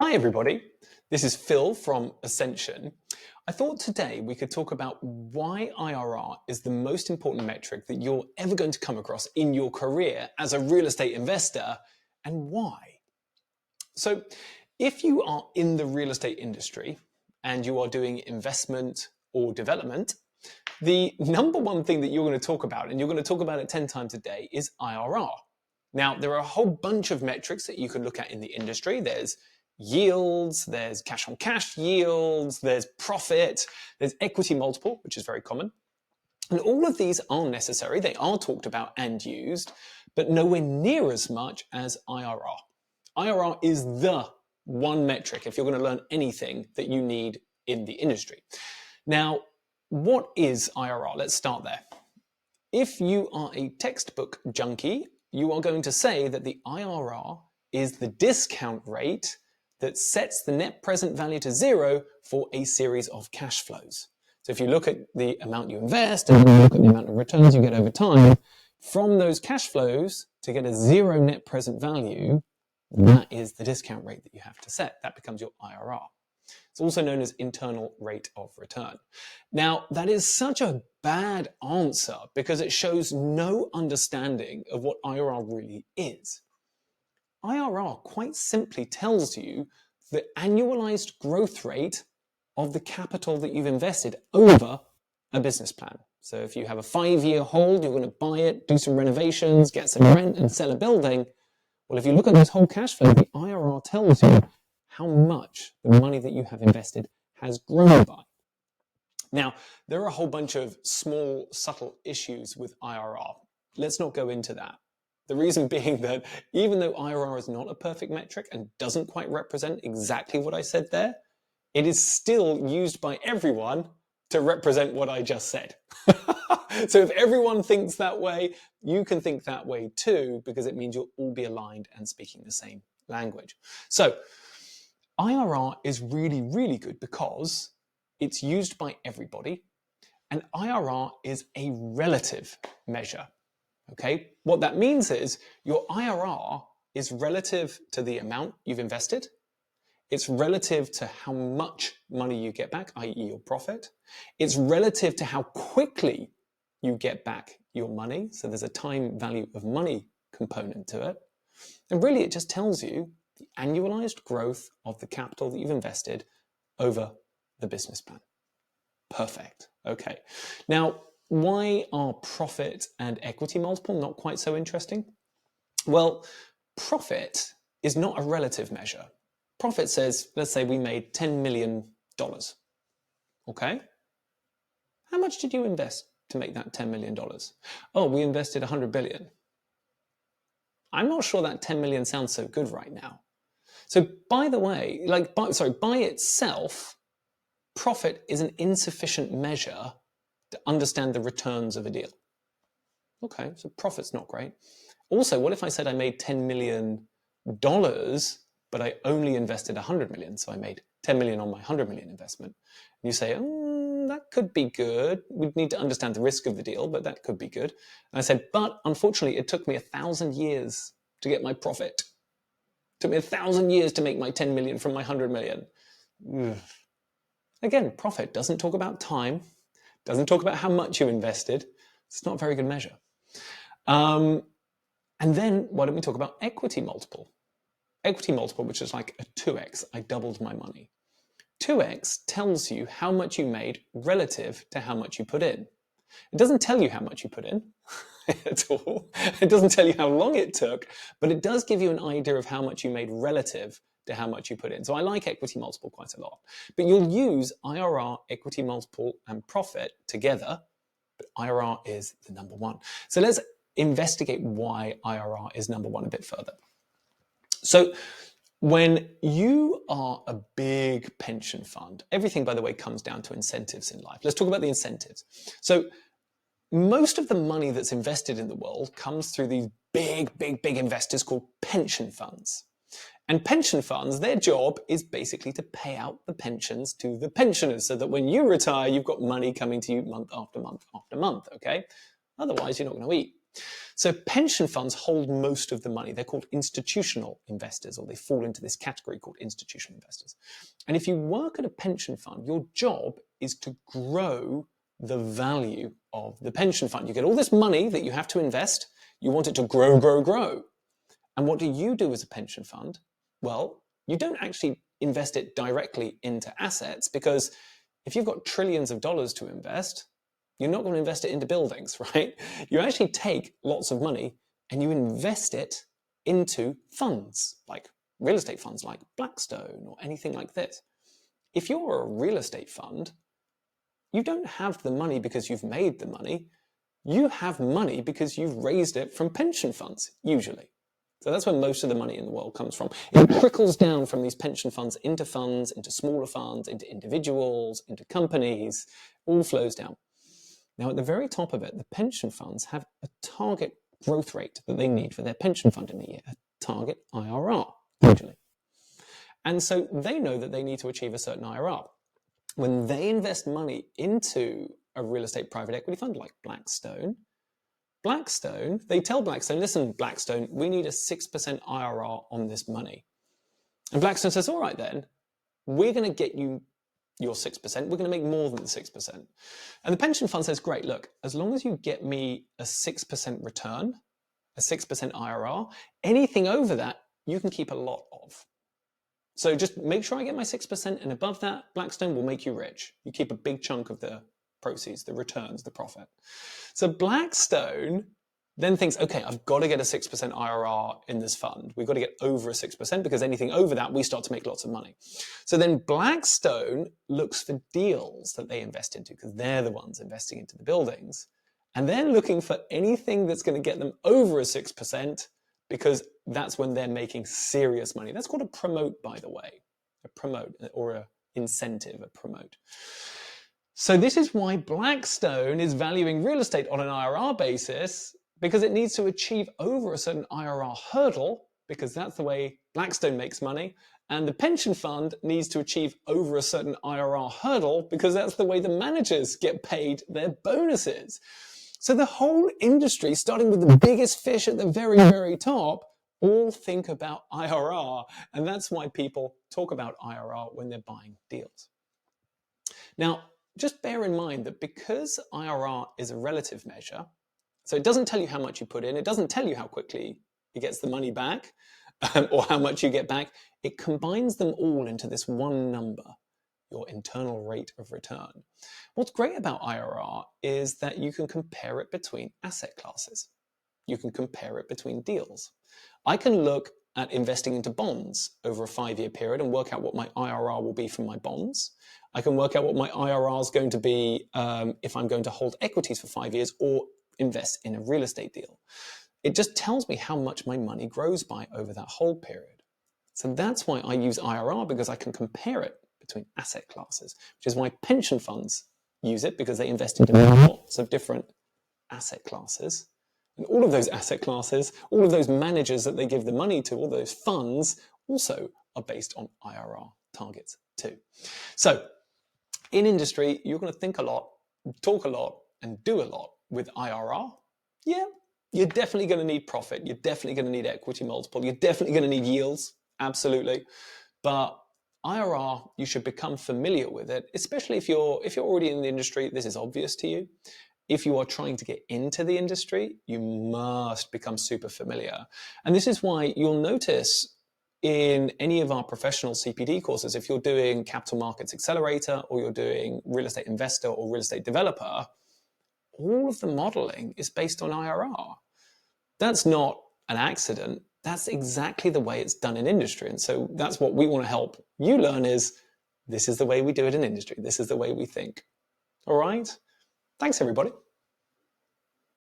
Hi everybody, this is Phil from Ascension. I thought today we could talk about why IRR is the most important metric that you're ever going to come across in your career as a real estate investor and why. So if you are in the real estate industry and you are doing investment or development, the number one thing that you're going to talk about, and you're going to talk about it 10 times a day, is IRR. Now, there are a whole bunch of metrics that you can look at in the industry. There's yields, there's cash on cash yields, there's profit, there's equity multiple, which is very common. And all of these are necessary. They are talked about and used, but nowhere near as much as IRR. IRR is the one metric if you're going to learn anything that you need in the industry. Now, what is IRR? Let's start there. If you are a textbook junkie, you are going to say that the IRR is the discount rate that sets the net present value to zero for a series of cash flows. So if you look at the amount you invest and you look at the amount of returns you get over time, from those cash flows to get a zero net present value, that is the discount rate that you have to set. That becomes your IRR. It's also known as internal rate of return. Now, that is such a bad answer because it shows no understanding of what IRR really is. IRR quite simply tells you the annualized growth rate of the capital that you've invested over a business plan. So if you have a 5-year hold, you're going to buy it, do some renovations, get some rent and sell a building. Well, if you look at this whole cash flow, the IRR tells you how much the money that you have invested has grown by. Now, there are a whole bunch of small, subtle issues with IRR. Let's not go into that. The reason being that even though IRR is not a perfect metric and doesn't quite represent exactly what I said there, it is still used by everyone to represent what I just said. So if everyone thinks that way, you can think that way too, because it means you'll all be aligned and speaking the same language. So IRR is really, really good because it's used by everybody, and IRR is a relative measure. Okay, what that means is your IRR is relative to the amount you've invested. It's relative to how much money you get back, i.e. your profit. It's relative to how quickly you get back your money. So there's a time value of money component to it. And really it just tells you the annualized growth of the capital that you've invested over the business plan. Perfect. Okay. Now, why are profit and equity multiple not quite so interesting? Well, profit is not a relative measure. Profit says, let's say we made $10 million. Okay. How much did you invest to make that $10 million? Oh, we invested 100 billion. I'm not sure that 10 million sounds so good right now. So by the way, by itself, profit is an insufficient measure to understand the returns of a deal. Okay, so profit's not great. Also, what if I said I made $10 million, but I only invested 100 million, so I made 10 million on my 100 million investment? And you say, that could be good. We'd need to understand the risk of the deal, but that could be good. And I said, but unfortunately, it took me 1,000 years to get my profit. It took me 1,000 years to make my 10 million from my 100 million. Again, profit doesn't talk about time, doesn't talk about how much you invested. It's not a very good measure. And then why don't we talk about equity multiple? Equity multiple, which is like a 2x, I doubled my money. 2x tells you how much you made relative to how much you put in. It doesn't tell you how much you put in at all. It doesn't tell you how long it took, but it does give you an idea of how much you made relative to how much you put in. So I like equity multiple quite a lot. But you'll use IRR, equity multiple, and profit together, but IRR is the number one. So let's investigate why IRR is number one a bit further. So when you are a big pension fund, everything, by the way, comes down to incentives in life. Let's talk about the incentives. So most of the money that's invested in the world comes through these big investors called pension funds. And pension funds, their job is basically to pay out the pensions to the pensioners so that when you retire, you've got money coming to you month after month after month, okay? Otherwise, you're not going to eat. So pension funds hold most of the money. They're called institutional investors, or they fall into this category called institutional investors. And if you work at a pension fund, your job is to grow the value of the pension fund. You get all this money that you have to invest. You want it to grow, grow, grow. And what do you do as a pension fund? Well, you don't actually invest it directly into assets, because if you've got trillions of dollars to invest, you're not going to invest it into buildings, right? You actually take lots of money and you invest it into funds, like real estate funds like Blackstone or anything like this. If you're a real estate fund, you don't have the money because you've made the money. You have money because you've raised it from pension funds, usually. So that's where most of the money in the world comes from. It trickles down from these pension funds, into smaller funds, into individuals, into companies, all flows down. Now, at the very top of it, the pension funds have a target growth rate that they need for their pension fund in a year, a target IRR, usually. And so they know that they need to achieve a certain IRR. When they invest money into a real estate private equity fund like Blackstone, they tell Blackstone, listen, Blackstone, we need a 6% IRR on this money. And Blackstone says, all right then, we're going to get you your 6%, we're going to make more than the 6%. And the pension fund says, great, look, as long as you get me a 6% return, a 6% IRR, anything over that, you can keep a lot of. So just make sure I get my 6%, and above that, Blackstone will make you rich. You keep a big chunk of the proceeds, the returns, the profit. So Blackstone then thinks, okay, I've got to get a 6% IRR in this fund. We've got to get over a 6%, because anything over that, we start to make lots of money. So then Blackstone looks for deals that they invest into, because they're the ones investing into the buildings. And they're looking for anything that's going to get them over a 6%, because that's when they're making serious money. That's called a promote, by the way, a promote, or an incentive, a promote. So this is why Blackstone is valuing real estate on an IRR basis, because it needs to achieve over a certain IRR hurdle, because that's the way Blackstone makes money. And the pension fund needs to achieve over a certain IRR hurdle, because that's the way the managers get paid their bonuses. So the whole industry, starting with the biggest fish at the very, very top, all think about IRR. And that's why people talk about IRR when they're buying deals. Now, just bear in mind that because IRR is a relative measure, so it doesn't tell you how much you put in, it doesn't tell you how quickly it gets the money back, or how much you get back. It combines them all into this one number, your internal rate of return. What's great about IRR is that you can compare it between asset classes. You can compare it between deals. I can look at investing into bonds over a 5-year period and work out what my IRR will be from my bonds. I can work out what my IRR is going to be if I'm going to hold equities for 5 years or invest in a real estate deal. It just tells me how much my money grows by over that whole period. So that's why I use IRR, because I can compare it between asset classes, which is why pension funds use it, because they invest in lots of different asset classes. And all of those asset classes, all of those managers that they give the money to, all those funds, also are based on IRR targets too. So in industry, you're going to think a lot, talk a lot, and do a lot with IRR. Yeah, you're definitely going to need profit. You're definitely going to need equity multiple. You're definitely going to need yields. Absolutely. But IRR, you should become familiar with it, especially if you're already in the industry. This is obvious to you. If you are trying to get into the industry, you must become super familiar. And this is why you'll notice in any of our professional CPD courses, if you're doing Capital Markets Accelerator, or you're doing Real Estate Investor or Real Estate Developer, all of the modeling is based on IRR. That's not an accident. That's exactly the way it's done in industry. And so that's what we want to help you learn, is this is the way we do it in industry. This is the way we think. All right. Thanks, everybody.